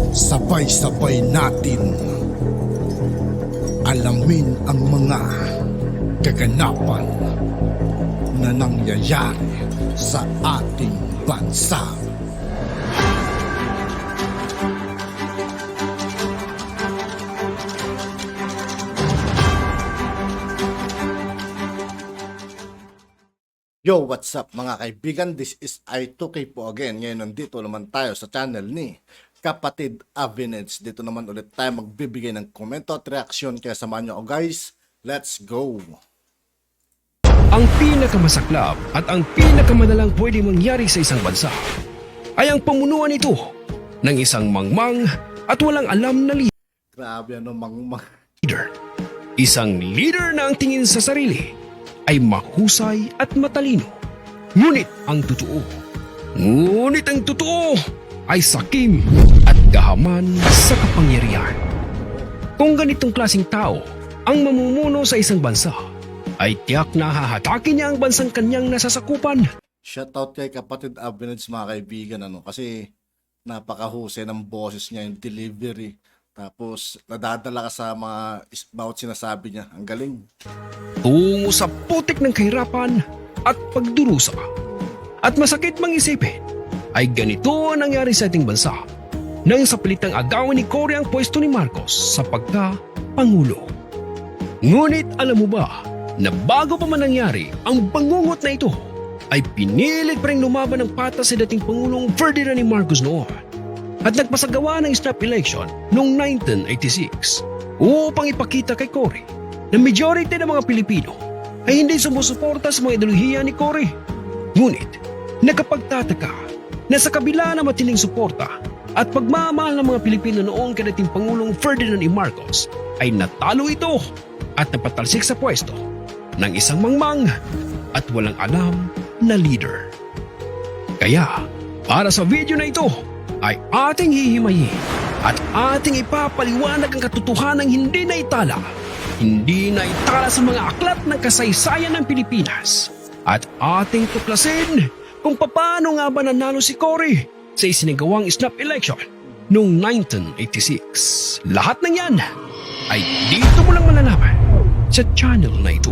Sabay-sabay natin alamin ang mga kaganapan na nangyayari sa ating bansa. Yo, what's up mga kaibigan? This is I2K po again. Ngayon nandito naman tayo sa channel ni Kapatid Avenage. Dito naman ulit tayo magbibigay ng komento at reaksyon. Kaya samahan nyo ako guys. Let's go! Ang pinakamasaklap at ang pinakamadalang pwede mangyari sa isang bansa ay ang pamunuan ito ng isang mangmang at walang alam na Grabe ano mangmang. leader. Isang leader na ang tingin sa sarili ay mahusay at matalino. Ngunit ang totoo ay sakim at gahaman sa kapangyarihan. Kung ganitong klaseng tao ang mamumuno sa isang bansa, ay tiyak na hahatakin niya ang bansang kanyang nasasakupan. Shoutout kay Kapatid Avenage mga kaibigan kasi napakahusay ng boses niya, yung delivery. Tapos nadadala ka sa mga bawat sinasabi niya. Ang galing. Tungo sa putik ng kahirapan at pagdurusa. At masakit mang isipin, ay ganito ang nangyari sa ating bansa nang sa pilitang agawin ni Cory ang pwesto ni Marcos sa pagka-pangulo. Ngunit alam mo ba na bago pa man nangyari ang bangungot na ito, ay pinilit pa rin lumaban ng patas sa dating Pangulong Ferdinand ni Marcos noon at nagpasagawa ng snap election noong 1986 upang ipakita kay Cory na majority ng mga Pilipino ay hindi sumusuporta sa mga ideolohiya ni Cory. Ngunit nakapagtataka na sa kabila ng matiling suporta at pagmamahal ng mga Pilipino noong kadating Pangulong Ferdinand E. Marcos ay natalo ito at napatalsik sa pwesto ng isang mangmang at walang alam na leader. Kaya para sa video na ito ay ating hihimayin at ating ipapaliwanag ang katotohanang hindi na itala sa mga aklat ng kasaysayan ng Pilipinas at ating tuklasin kung paano nga ba nanalo si Cory sa isinagawang snap election noong 1986. Lahat ng yan ay dito mo lang malalaman sa channel na ito.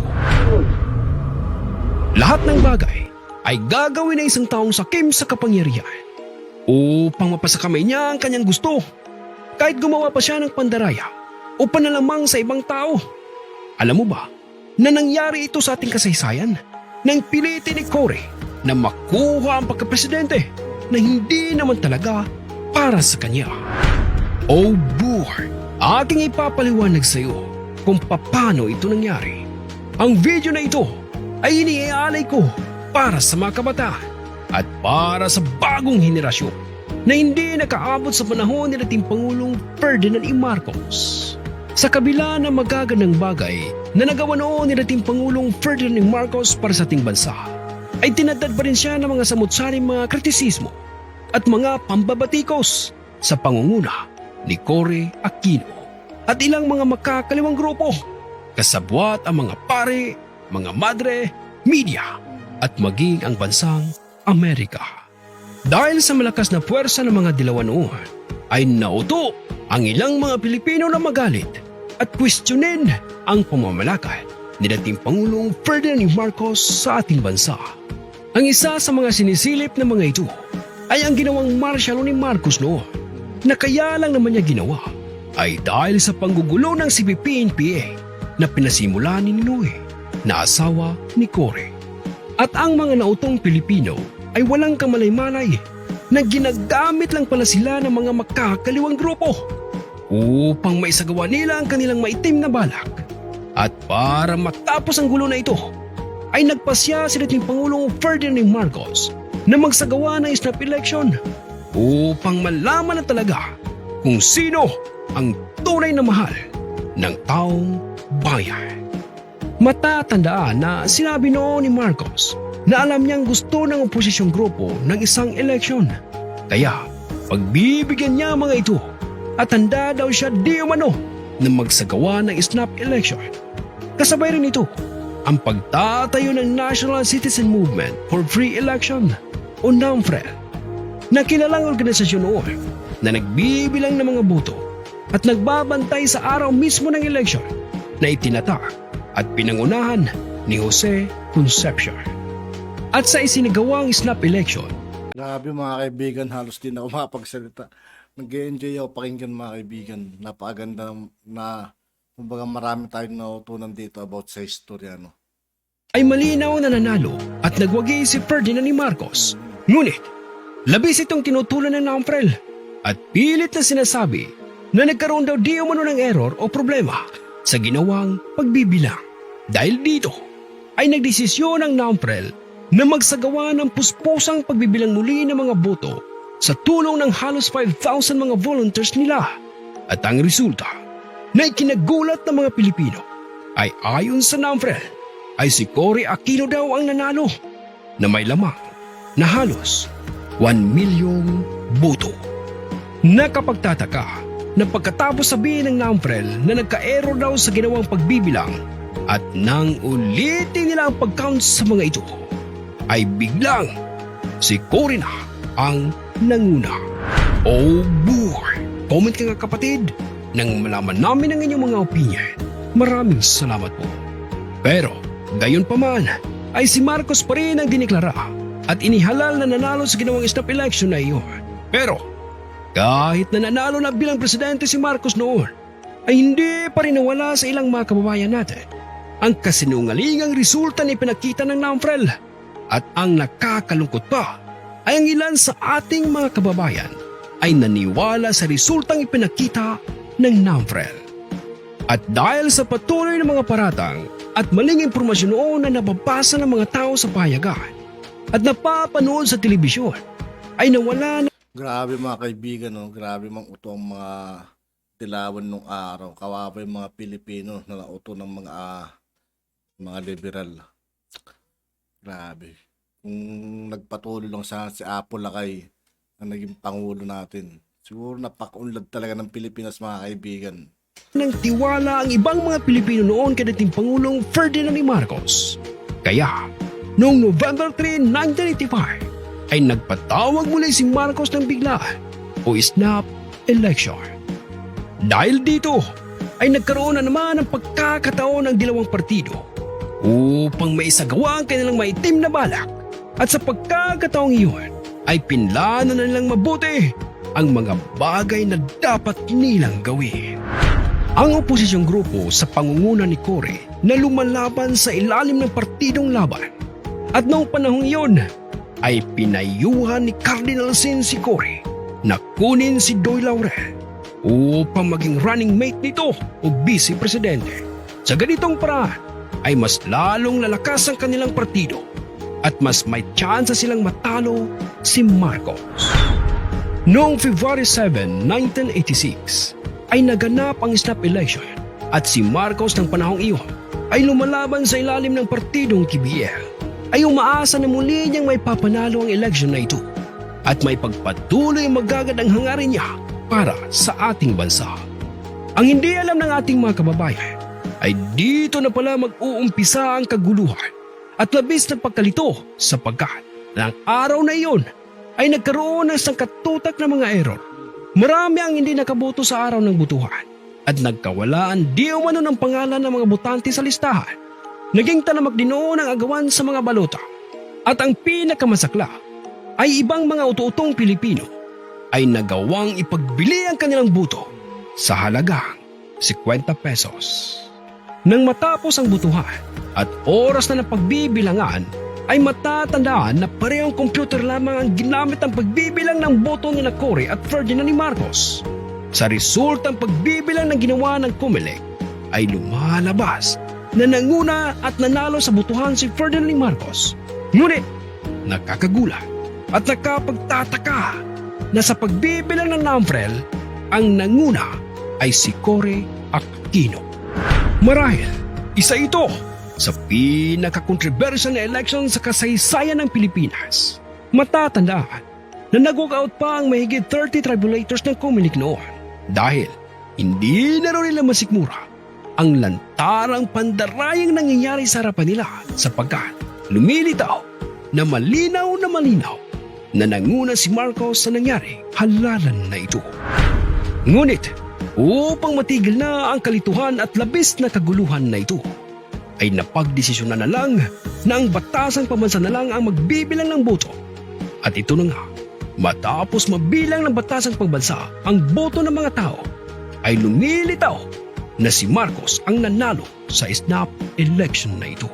Lahat ng bagay ay gagawin ng isang taong sakim sa kapangyarihan upang mapasakamay niya ang kanyang gusto, kahit gumawa pa siya ng pandaraya o panalamang sa ibang tao. Alam mo ba na nangyari ito sa ating kasaysayan nang pilitin ni Cory na makuha ang pagkapresidente na hindi naman talaga para sa kanya? Oh boy, aking ipapaliwanag sa iyo kung paano ito nangyari. Ang video na ito ay iniaalay ko para sa mga kabataan at para sa bagong henerasyon na hindi nakaabot sa panahon ni dating Pangulong Ferdinand E. Marcos. Sa kabila ng magagandang bagay na nagawa noon ni dating Pangulong Ferdinand E. Marcos para sa ating bansa, ay tinadad pa rin siya ng mga samut-saring mga kritisismo at mga pambabatikos sa pangunguna ni Cory Aquino at ilang mga makakaliwang grupo, kasabwat ang mga pare, mga madre, media at maging ang bansang Amerika. Dahil sa malakas na puwersa ng mga dilawan noon, ay nauto ang ilang mga Pilipino na magalit at kwestiyonin ang pamamalakad ni dating Pangulong Ferdinand E. Marcos sa ating bansa. Ang isa sa mga sinisilip na mga ito ay ang ginawang martial law ni Marcos noon, na kaya lang naman niya ginawa ay dahil sa panggugulo ng CPP-NPA na pinasimulan ni Ninoy na asawa ni Cory. At ang mga nautong Pilipino ay walang kamalay-malay na ginagamit lang pala sila ng mga makakaliwang grupo upang maisagawa nila ang kanilang maitim na balak. At para matapos ang gulo na ito, ay nagpasya si dating Pangulong Ferdinand Marcos na magsagawa ng snap election upang malaman na talaga kung sino ang tunay na mahal ng taong bayan. Matatandaan na sinabi noon ni Marcos na alam niyang gusto ng oposisyong grupo ng isang eleksyon. Kaya pagbibigyan niya mga ito at handa daw siya di umano na magsagawa ng snap election. Kasabay rin ito ang pagtatayo ng National Citizen Movement for Free Election o NAMFREL, na kilalang organisasyon noon na nagbibilang ng mga boto at nagbabantay sa araw mismo ng eleksyon na itinatag at pinangunahan ni Jose Concepcion. At sa isinagawang snap election, Grabe mga kaibigan, halos din ako makapagsalita. Nag-enjoy ako pakinggan mga kaibigan. Napakaganda na kumbaga marami tayong natutunan dito about sa istorya. No? ay malinaw na nanalo at nagwagi si Ferdinand Marcos. Ngunit, labis itong tinutulan ng Namprel at pilit na sinasabi na nagkaroon daw di umano ng error o problema sa ginawang pagbibilang. Dahil dito ay nagdesisyon ang Namprel na magsagawa ng puspusang pagbibilang muli ng mga boto sa tulong ng halos 5,000 mga volunteers nila. At ang resulta na ikinagulat ng mga Pilipino ay ayon sa Namprel ay si Cory Aquino daw ang nanalo na may lamang na halos 1 milyong boto. Nakapagtataka na pagkatapos sabihin ng Namprel na nagka-error daw sa ginawang pagbibilang at nang ulitin nila ang pag-count sa mga ito, ay biglang si Cory na ang nanguna. Oh boy! Comment ka nga kapatid nang malaman namin ang inyong mga opinion. Maraming salamat po. Pero gayon pa man ay si Marcos pa rin ang diniklara at inihalal na nanalo sa ginawang snap election na iyon. Pero kahit na nanalo na bilang presidente si Marcos noon, ay hindi pa rin nawala sa ilang mga kababayan natin ang kasinungalingang resulta na ipinakita ng Namprel. At ang nakakalungkot pa ay ang ilan sa ating mga kababayan ay naniwala sa resultang ipinakita ng Namprel. At dahil sa patuloy ng mga paratang at maling impormasyon noon na nababasa ng mga tao sa pahayagan at napapanood sa telebisyon, ay nawala na. Grabe mga kaibigan, no? Grabe mang uto ang mga dilawan nung araw. Kawawa yung mga Pilipino na nauto ng mga liberal. Grabe. Kung nagpatuloy lang sana si Apo Lakay ang naging pangulo natin, siguro napakunlad talaga ng Pilipinas mga kaibigan. Nang tiwala ang ibang mga Pilipino noon kay dating Pangulong Ferdinand Marcos. Kaya, noong November 3, 1985, ay nagpatawag muli si Marcos ng biglaan o snap election. Dahil dito, ay nagkaroon na naman ng pagkakataon ng dalawang partido upang maisagawa ang kanilang maitim na balak. At sa pagkakataong iyon, ay pinlano na nilang mabuti ang mga bagay na dapat nilang gawin. Ang oposisyong grupo sa pangunguna ni Cory na lumalaban sa ilalim ng partidong laban. At noong panahong iyon, ay pinayuhan ni Cardinal Sin si Cory na kunin si Doy Laurel upang maging running mate nito o vice-presidente. Sa ganitong paraan, ay mas lalong lalakas ang kanilang partido at mas may tsansa silang matalo si Marcos. Noong February 7, 1986, ay naganap ang snap election at si Marcos ng panahong iyon ay lumalaban sa ilalim ng partidong KBL. Ay umaasa na muli niyang may papanalo ang election na ito at may pagpatuloy magagad ang hangarin niya para sa ating bansa. Ang hindi alam ng ating mga kababayan ay dito na pala mag-uumpisa ang kaguluhan at labis na pagkalito sapagkat ng araw na iyon ay nagkaroon ng sangkatutak na mga error. Marami ang hindi nakaboto sa araw ng butuhan at nagkawalaan di umano ng pangalan ng mga botante sa listahan. Naging talamak din noon ang agawan sa mga balota. At ang pinakamasakla ay ibang mga utu-utong Pilipino ay nagawang ipagbili ang kanilang boto sa halagang 50 pesos. Nang matapos ang butuhan at oras na ng pagbibilangan, ay matatandaan na parehong computer lamang ang ginamit ang pagbibilang ng boto ni Cory at Ferdinand Marcos. Sa resultang pagbibilang na ginawa ng COMELEC ay lumalabas na nanguna at nanalo sa butuhan si Ferdinand Marcos. Ngunit nakakagulat at nakapagtataka na sa pagbibilang ng Namprel, ang nanguna ay si Cory Aquino. Marahil, isa ito sa pinaka-controversial na election sa kasaysayan ng Pilipinas. Matatandaan na nag-walkout pa ang mahigit 30 tribulators ng COMELEC noon dahil hindi na rin nila masikmura ang lantarang pandarayang nangyayari sa harapan nila sapagkat lumilitaw na malinaw na nanguna si Marcos sa nangyari halalan na ito. Ngunit upang matigil na ang kalituhan at labis na kaguluhan na ito, ay napagdesisyon na lang na ang batasang pambansa na lang ang magbibilang ng boto. At ito na nga, matapos mabilang ng batasang pambansa ang boto ng mga tao, ay lumilitaw na si Marcos ang nanalo sa snap election na ito.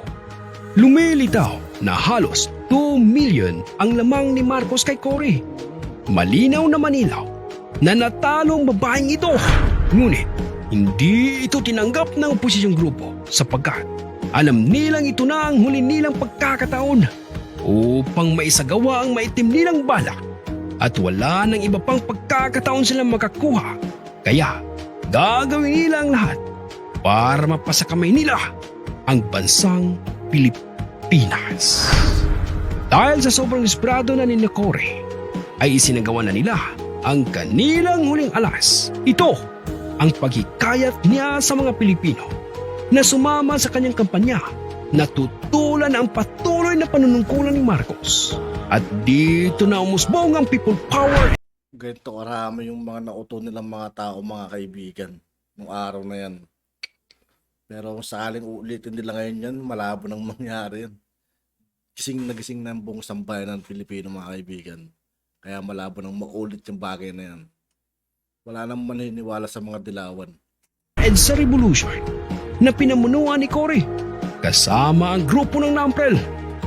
Lumilitaw na halos 2 million ang lamang ni Marcos kay Cory. Malinaw na manilaw na natalo ang babaeng ito. Ngunit hindi ito tinanggap ng oposisyong grupo sapagkat alam nilang ito na ang huli nilang pagkakataon upang maisagawa ang maitim nilang balak at wala nang iba pang pagkakataon silang makakuha. Kaya gagawin nila ang lahat para mapasakamay nila ang bansang Pilipinas. Dahil sa sobrang desperado na ni Cory, ay isinagawa na nila ang kanilang huling alas. Ito ang paghikayat niya sa mga Pilipino na sumama sa kanyang kampanya na tutulan ang patuloy na panunungkulan ni Marcos. At dito na umusbong ang people power. Ganito karami yung mga nauto nilang mga tao, mga kaibigan, nung araw na yan. Pero kung sakaling uulitin nila ngayon yan, malabo nang mangyari yan. Gising na gising na ang buong sambayan ng Pilipino, mga kaibigan. Kaya malabo nang maulit yung bagay na yan. Wala nang maniniwala sa mga dilawan. EDSA Revolution na pinamunuan ni Cory kasama ang grupo ng NAMPREL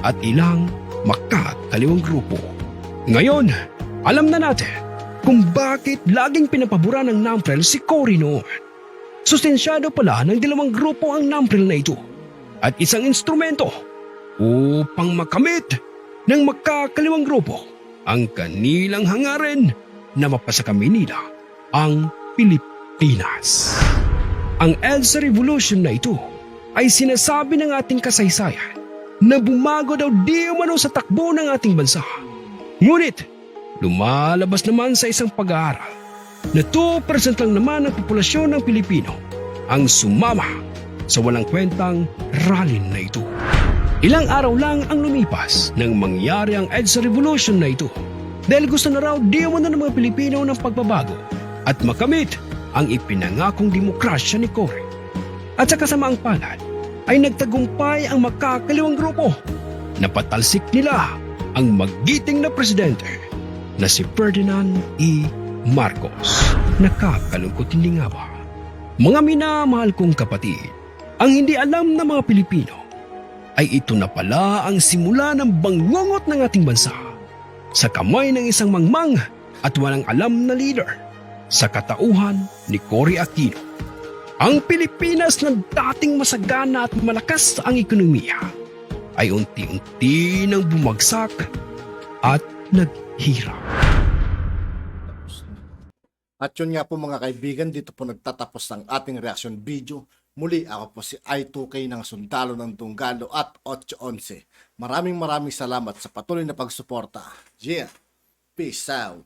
at ilang makakaliwang grupo. Ngayon, alam na natin kung bakit laging pinapabura ng NAMPREL si Cory noon. Sustensyado pala ng dalawang grupo ang NAMPREL na ito at isang instrumento upang makamit ng makakaliwang grupo ang kanilang hangarin na mapasakami nila ang Pilipinas. Ang EDSA Revolution na ito ay sinasabi ng ating kasaysayan na bumago daw di umano sa takbo ng ating bansa. Ngunit lumalabas naman sa isang pag-aaral na 2% lang naman ng populasyon ng Pilipino ang sumama sa walang kwentang rally na ito. Ilang araw lang ang lumipas nang mangyari ang EDSA Revolution na ito dahil gusto na raw di umano ng mga Pilipino ng pagbabago at makamit ang ipinangakong demokrasya ni Cory. At sa kasamaang palad ay nagtagumpay ang makakaliwang grupo. Napatalsik nila ang magiting na presidente na si Ferdinand E. Marcos. Nakakalungkot hindi nga ba? Mga minamahal kong kapatid, ang hindi alam ng mga Pilipino ay ito na pala ang simula ng bangungot ng ating bansa sa kamay ng isang mangmang at walang alam na leader sa katauhan ni Cory Aquino. Ang Pilipinas na dating masagana at malakas ang ekonomiya ay unti-unti nang bumagsak at naghirap. At yun nga po mga kaibigan, dito po nagtatapos ang ating reaction video. Muli ako po si I2K ng Sundalo ng Tunggalo at 811. Maraming salamat sa patuloy na pagsuporta. Yeah, peace out.